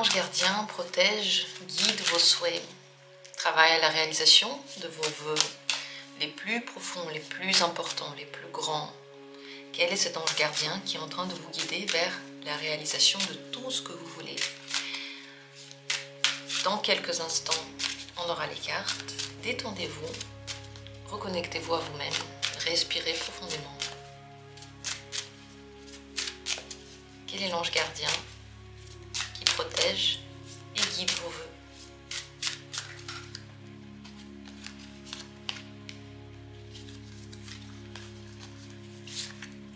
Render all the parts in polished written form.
L'ange gardien protège, guide vos souhaits, travaille à la réalisation de vos vœux les plus profonds, les plus importants, les plus grands. Quel est cet ange gardien qui est en train de vous guider vers la réalisation de tout ce que vous voulez? Dans quelques instants, on aura les cartes. Détendez-vous, reconnectez-vous à vous-même, respirez profondément. Quel est l'ange gardien qui protège et guide vos vœux?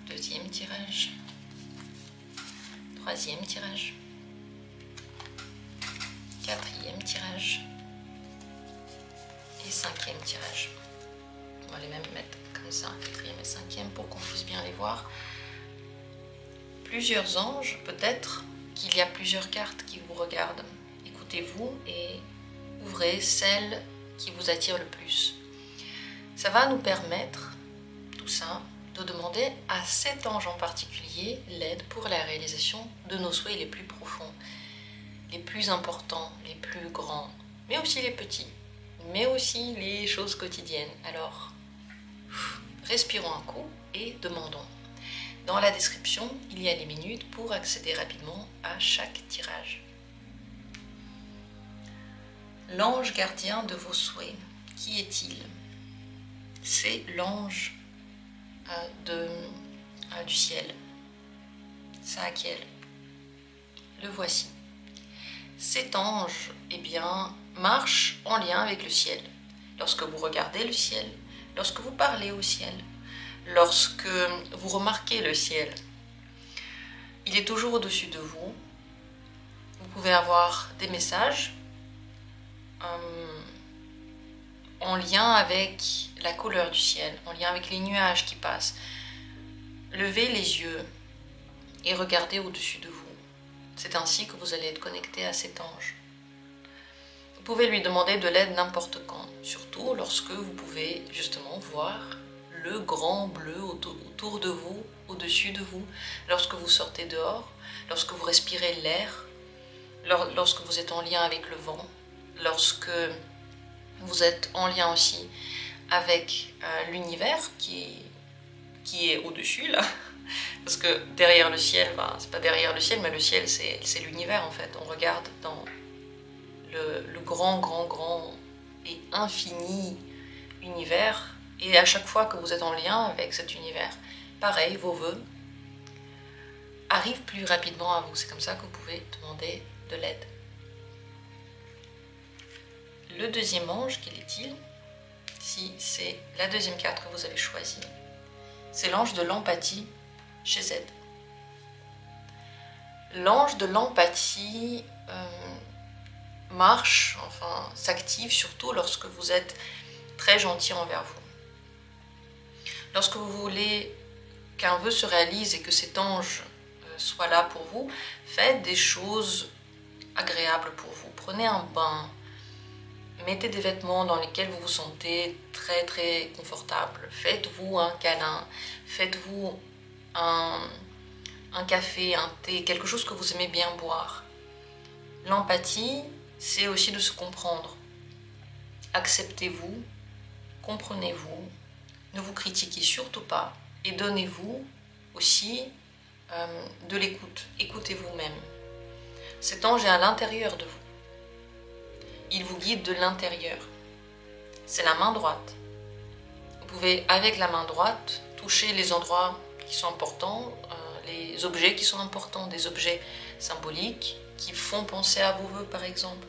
Deuxième tirage, troisième tirage, quatrième tirage et cinquième tirage. On va les même mettre comme ça, quatrième et cinquième, pour qu'on puisse bien les voir. Plusieurs anges, peut-être qu'il y a plusieurs cartes qui vous regardent. Écoutez-vous et ouvrez celle qui vous attire le plus. Ça va nous permettre, tout ça, de demander à cet ange en particulier l'aide pour la réalisation de nos souhaits les plus profonds, les plus importants, les plus grands, mais aussi les petits, mais aussi les choses quotidiennes. Alors, respirons un coup et demandons. Dans la description, il y a les minutes pour accéder rapidement à chaque tirage. L'ange gardien de vos souhaits, qui est-il? C'est l'ange du ciel. Sakiel. Le voici. Cet ange, eh bien, marche en lien avec le ciel. Lorsque vous regardez le ciel, lorsque vous parlez au ciel, lorsque vous remarquez le ciel, il est toujours au-dessus de vous. Vous pouvez avoir des messages en lien avec la couleur du ciel, en lien avec les nuages qui passent. Levez les yeux et regardez au-dessus de vous. C'est ainsi que vous allez être connecté à cet ange. Vous pouvez lui demander de l'aide n'importe quand, surtout lorsque vous pouvez justement voir le grand bleu autour de vous, au-dessus de vous, lorsque vous sortez dehors, lorsque vous respirez l'air, lorsque vous êtes en lien avec le vent, lorsque vous êtes en lien aussi avec l'univers qui est au-dessus là, parce que derrière le ciel, c'est pas derrière le ciel, mais le ciel c'est l'univers en fait. On regarde dans le grand et infini univers. Et à chaque fois que vous êtes en lien avec cet univers, pareil, vos vœux arrivent plus rapidement à vous. C'est comme ça que vous pouvez demander de l'aide. Le deuxième ange, quel est-il? Si c'est la deuxième carte que vous avez choisie, c'est l'ange de l'empathie chez Z. L'ange de l'empathie marche, enfin s'active surtout lorsque vous êtes très gentil envers vous. Lorsque vous voulez qu'un vœu se réalise et que cet ange soit là pour vous, faites des choses agréables pour vous. Prenez un bain, mettez des vêtements dans lesquels vous vous sentez très confortable. Faites-vous un câlin, faites-vous un café, un thé, quelque chose que vous aimez bien boire. L'empathie, c'est aussi de se comprendre. Acceptez-vous, comprenez-vous, ne vous critiquez surtout pas et donnez-vous aussi de l'écoute. Écoutez vous-même. Cet ange est à l'intérieur de vous. Il vous guide de l'intérieur. C'est la main droite. Vous pouvez, avec la main droite, toucher les endroits qui sont importants, les objets qui sont importants, des objets symboliques qui font penser à vos vœux par exemple.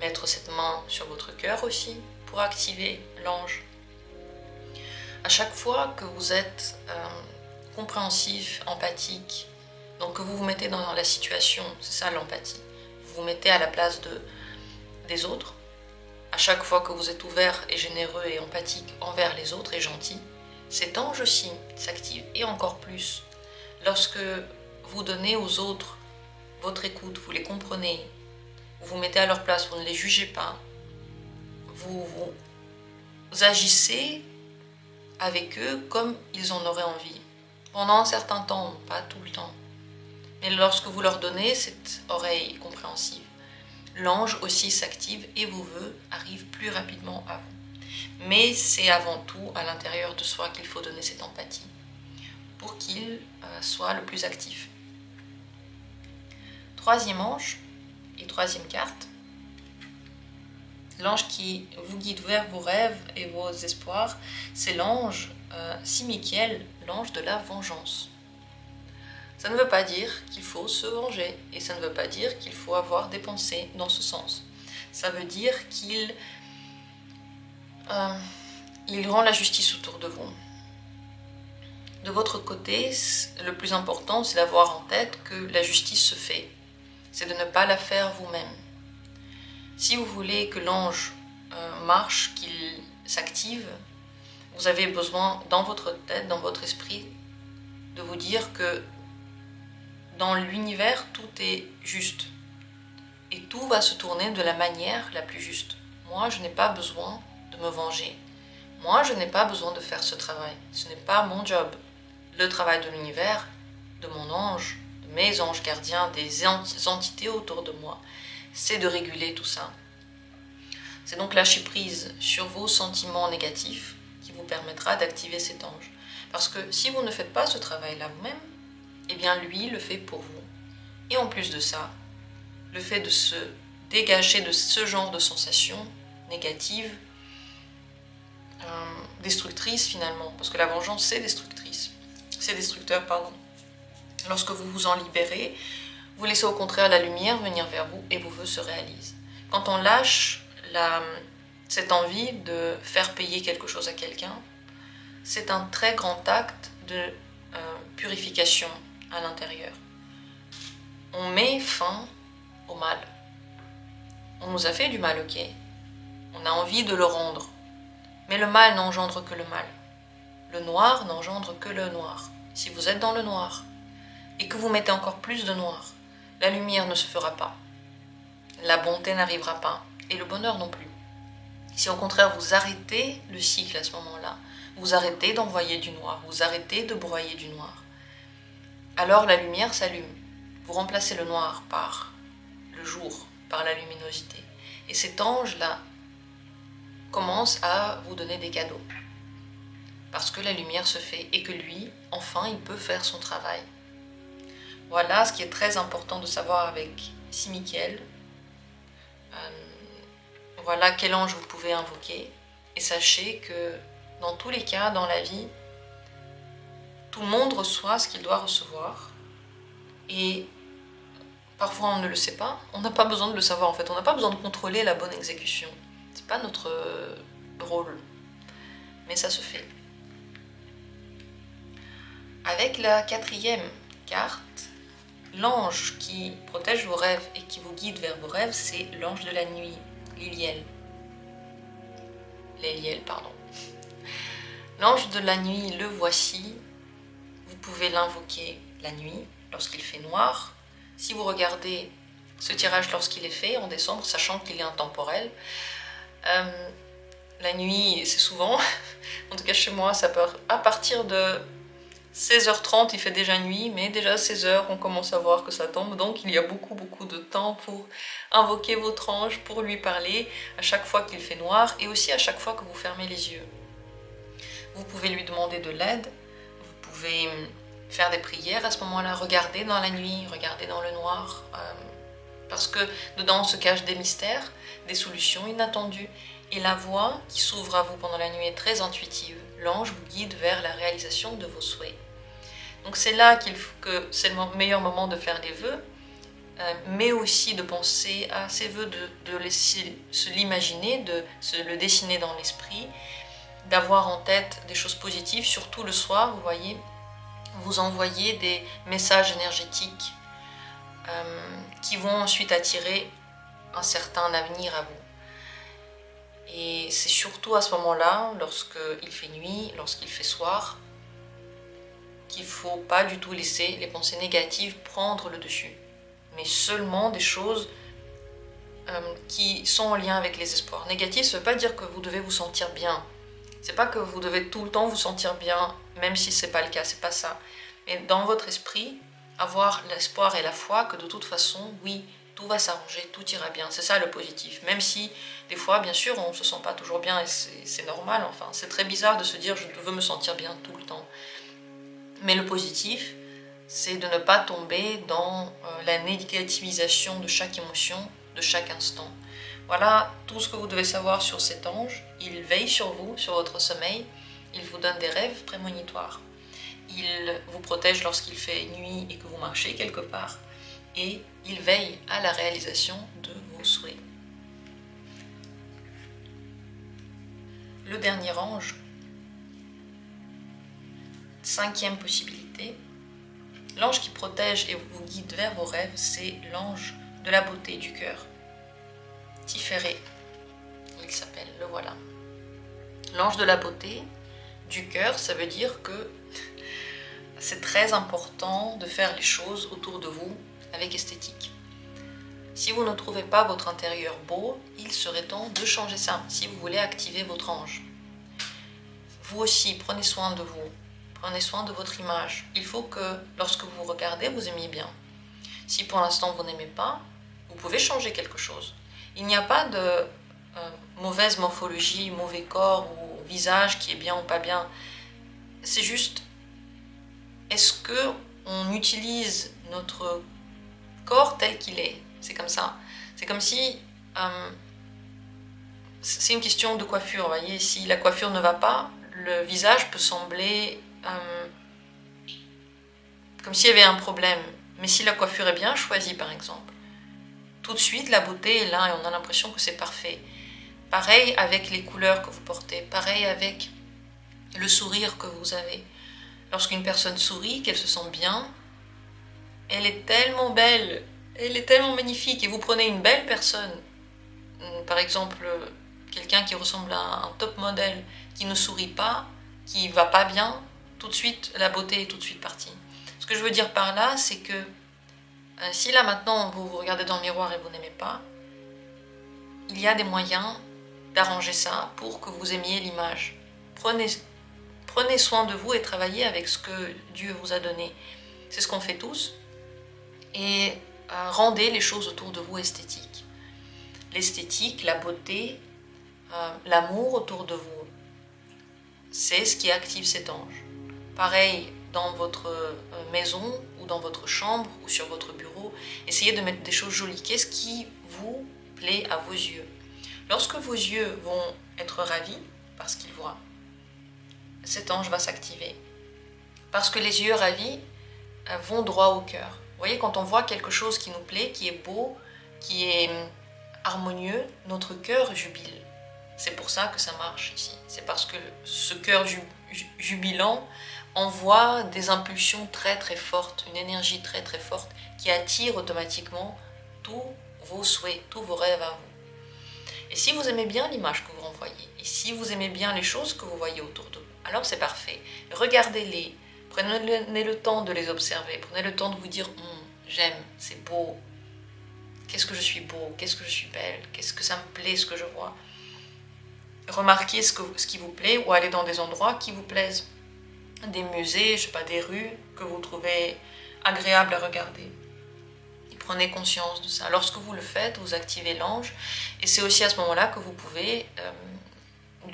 Mettre cette main sur votre cœur aussi pour activer l'ange. À chaque fois que vous êtes compréhensif, empathique, donc que vous vous mettez dans la situation, c'est ça l'empathie, vous vous mettez à la place des autres, à chaque fois que vous êtes ouvert et généreux et empathique envers les autres et gentil, cet ange aussi s'active, et encore plus. Lorsque vous donnez aux autres votre écoute, vous les comprenez, vous vous mettez à leur place, vous ne les jugez pas, vous agissez avec eux comme ils en auraient envie. Pendant un certain temps, pas tout le temps. Mais lorsque vous leur donnez cette oreille compréhensive, l'ange aussi s'active et vos vœux arrivent plus rapidement à vous. Mais c'est avant tout à l'intérieur de soi qu'il faut donner cette empathie pour qu'il soit le plus actif. Troisième ange et troisième carte, l'ange qui vous guide vers vos rêves et vos espoirs, c'est l'ange Simikiel, l'ange de la vengeance. Ça ne veut pas dire qu'il faut se venger et ça ne veut pas dire qu'il faut avoir des pensées dans ce sens. Ça veut dire qu'il rend la justice autour de vous. De votre côté, le plus important, c'est d'avoir en tête que la justice se fait. C'est de ne pas la faire vous-même. Si vous voulez que l'ange marche, qu'il s'active, vous avez besoin, dans votre tête, dans votre esprit, de vous dire que dans l'univers, tout est juste. Et tout va se tourner de la manière la plus juste. Moi, je n'ai pas besoin de me venger. Moi, je n'ai pas besoin de faire ce travail. Ce n'est pas mon job. Le travail de l'univers, de mon ange, de mes anges gardiens, des entités autour de moi, c'est de réguler tout ça. C'est donc lâcher prise sur vos sentiments négatifs qui vous permettra d'activer cet ange. Parce que si vous ne faites pas ce travail-là vous-même, eh bien lui le fait pour vous. Et en plus de ça, le fait de se dégager de ce genre de sensations négatives, destructrices finalement, parce que la vengeance c'est destructrice, c'est destructeur, pardon. Lorsque vous vous en libérez, vous laissez au contraire la lumière venir vers vous et vos vœux se réalisent. Quand on lâche cette envie de faire payer quelque chose à quelqu'un, c'est un très grand acte de purification à l'intérieur. On met fin au mal. On nous a fait du mal, ok. On a envie de le rendre. Mais le mal n'engendre que le mal. Le noir n'engendre que le noir. Si vous êtes dans le noir et que vous mettez encore plus de noir, la lumière ne se fera pas. La bonté n'arrivera pas. Et le bonheur non plus. Si au contraire vous arrêtez le cycle à ce moment-là, vous arrêtez d'envoyer du noir, vous arrêtez de broyer du noir, alors la lumière s'allume. Vous remplacez le noir par le jour, par la luminosité. Et cet ange-là commence à vous donner des cadeaux. Parce que la lumière se fait et que lui, enfin, il peut faire son travail. Voilà ce qui est très important de savoir avec Simikiel. Voilà quel ange vous pouvez invoquer. Et sachez que dans tous les cas, dans la vie, tout le monde reçoit ce qu'il doit recevoir. Et parfois on ne le sait pas. On n'a pas besoin de le savoir en fait. On n'a pas besoin de contrôler la bonne exécution. C'est pas notre rôle. Mais ça se fait. Avec la quatrième carte, l'ange qui protège vos rêves et qui vous guide vers vos rêves, c'est l'ange de la nuit, Léliel. L'ange de la nuit, le voici. Vous pouvez l'invoquer la nuit, lorsqu'il fait noir. Si vous regardez ce tirage lorsqu'il est fait, en décembre, sachant qu'il est intemporel, la nuit, c'est souvent, en tout cas chez moi, ça peut, à partir de 16h30, il fait déjà nuit, mais déjà à 16h, on commence à voir que ça tombe. Donc il y a beaucoup de temps pour invoquer votre ange, pour lui parler à chaque fois qu'il fait noir et aussi à chaque fois que vous fermez les yeux. Vous pouvez lui demander de l'aide, vous pouvez faire des prières à ce moment-là, regarder dans la nuit, regarder dans le noir, parce que dedans se cachent des mystères, des solutions inattendues. Et la voie qui s'ouvre à vous pendant la nuit est très intuitive. L'ange vous guide vers la réalisation de vos souhaits. Donc c'est là que c'est le meilleur moment de faire des vœux, mais aussi de penser à ces vœux, de laisser se l'imaginer, de se le dessiner dans l'esprit, d'avoir en tête des choses positives, surtout le soir, vous voyez, vous envoyez des messages énergétiques qui vont ensuite attirer un certain avenir à vous. Et c'est surtout à ce moment-là, lorsqu'il fait nuit, lorsqu'il fait soir, qu'il ne faut pas du tout laisser les pensées négatives prendre le dessus, mais seulement des choses qui sont en lien avec les espoirs. Négatif, ça ne veut pas dire que vous devez vous sentir bien. C'est pas que vous devez tout le temps vous sentir bien, même si ce n'est pas le cas, c'est pas ça. Mais dans votre esprit, avoir l'espoir et la foi que de toute façon, oui, tout va s'arranger, tout ira bien. C'est ça le positif. Même si, des fois, bien sûr, on ne se sent pas toujours bien et c'est normal. Enfin, c'est très bizarre de se dire je veux me sentir bien tout le temps. Mais le positif, c'est de ne pas tomber dans la négativisation de chaque émotion, de chaque instant. Voilà tout ce que vous devez savoir sur cet ange. Il veille sur vous, sur votre sommeil. Il vous donne des rêves prémonitoires. Il vous protège lorsqu'il fait nuit et que vous marchez quelque part. Et il veille à la réalisation de vos souhaits. Le dernier ange, 5e possibilité, l'ange qui protège et vous guide vers vos rêves, c'est l'ange de la beauté du cœur. Tiféré, il s'appelle, le voilà. L'ange de la beauté du cœur, ça veut dire que c'est très important de faire les choses autour de vous avec esthétique. Si vous ne trouvez pas votre intérieur beau, il serait temps de changer ça, si vous voulez activer votre ange. Vous aussi, prenez soin de vous, prenez soin de votre image. Il faut que, lorsque vous regardez, vous aimiez bien. Si pour l'instant vous n'aimez pas, vous pouvez changer quelque chose. Il n'y a pas de mauvaise morphologie, mauvais corps ou visage qui est bien ou pas bien. C'est juste, est-ce qu'on utilise notre corps tel qu'il est? C'est comme ça. C'est comme si... c'est une question de coiffure, vous voyez. Si la coiffure ne va pas, le visage peut sembler comme s'il y avait un problème. Mais si la coiffure est bien choisie, par exemple, tout de suite, la beauté est là et on a l'impression que c'est parfait. Pareil avec les couleurs que vous portez, pareil avec le sourire que vous avez. Lorsqu'une personne sourit, qu'elle se sent bien, elle est tellement belle, elle est tellement magnifique. Et vous prenez une belle personne, par exemple, quelqu'un qui ressemble à un top modèle, qui ne sourit pas, qui va pas bien, tout de suite, la beauté est tout de suite partie. Ce que je veux dire par là, c'est que si là maintenant vous vous regardez dans le miroir et vous n'aimez pas, il y a des moyens d'arranger ça pour que vous aimiez l'image. Prenez soin de vous et travaillez avec ce que Dieu vous a donné. C'est ce qu'on fait tous. Et rendez les choses autour de vous esthétiques. L'esthétique, la beauté, l'amour autour de vous, c'est ce qui active cet ange. Pareil, dans votre maison ou dans votre chambre ou sur votre bureau, essayez de mettre des choses jolies. Qu'est-ce qui vous plaît à vos yeux? Lorsque vos yeux vont être ravis parce qu'ils voient, cet ange va s'activer. Parce que les yeux ravis vont droit au cœur. Vous voyez, quand on voit quelque chose qui nous plaît, qui est beau, qui est harmonieux, notre cœur jubile. C'est pour ça que ça marche ici. C'est parce que ce cœur jubilant envoie des impulsions très très fortes, une énergie très très forte qui attire automatiquement tous vos souhaits, tous vos rêves à vous. Et si vous aimez bien l'image que vous renvoyez, et si vous aimez bien les choses que vous voyez autour de vous, alors c'est parfait. Regardez-les, prenez le temps de les observer, prenez le temps de vous dire j'aime, c'est beau, qu'est-ce que je suis beau, qu'est-ce que je suis belle, qu'est-ce que ça me plaît ce que je vois. Remarquez ce qui vous plaît ou allez dans des endroits qui vous plaisent. Des musées, je sais pas, des rues que vous trouvez agréables à regarder. Et prenez conscience de ça. Lorsque vous le faites, vous activez l'ange et c'est aussi à ce moment-là que vous pouvez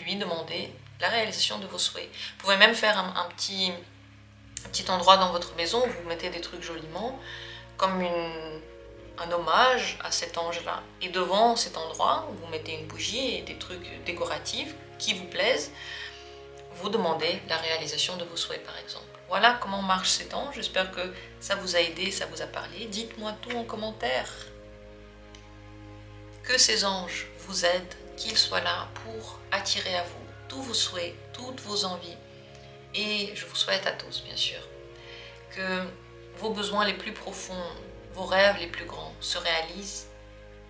lui demander la réalisation de vos souhaits. Vous pouvez même faire un petit endroit dans votre maison où vous mettez des trucs joliment, comme un hommage à cet ange-là. Et devant cet endroit, vous mettez une bougie et des trucs décoratifs qui vous plaisent, vous demandez la réalisation de vos souhaits, par exemple. Voilà comment marche cet ange. J'espère que ça vous a aidé, ça vous a parlé. Dites-moi tout en commentaire. Que ces anges vous aident, qu'ils soient là pour attirer à vous tous vos souhaits, toutes vos envies. Et je vous souhaite à tous, bien sûr, que vos besoins les plus profonds, vos rêves les plus grands se réalisent.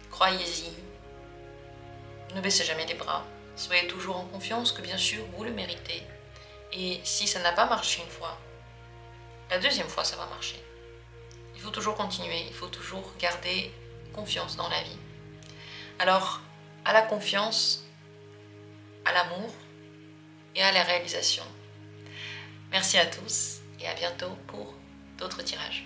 Croyez-y. Ne baissez jamais les bras. Soyez toujours en confiance que bien sûr vous le méritez. Et si ça n'a pas marché une fois, la deuxième fois ça va marcher. Il faut toujours continuer, il faut toujours garder confiance dans la vie. Alors, à la confiance, à l'amour et à la réalisation. Merci à tous et à bientôt pour d'autres tirages.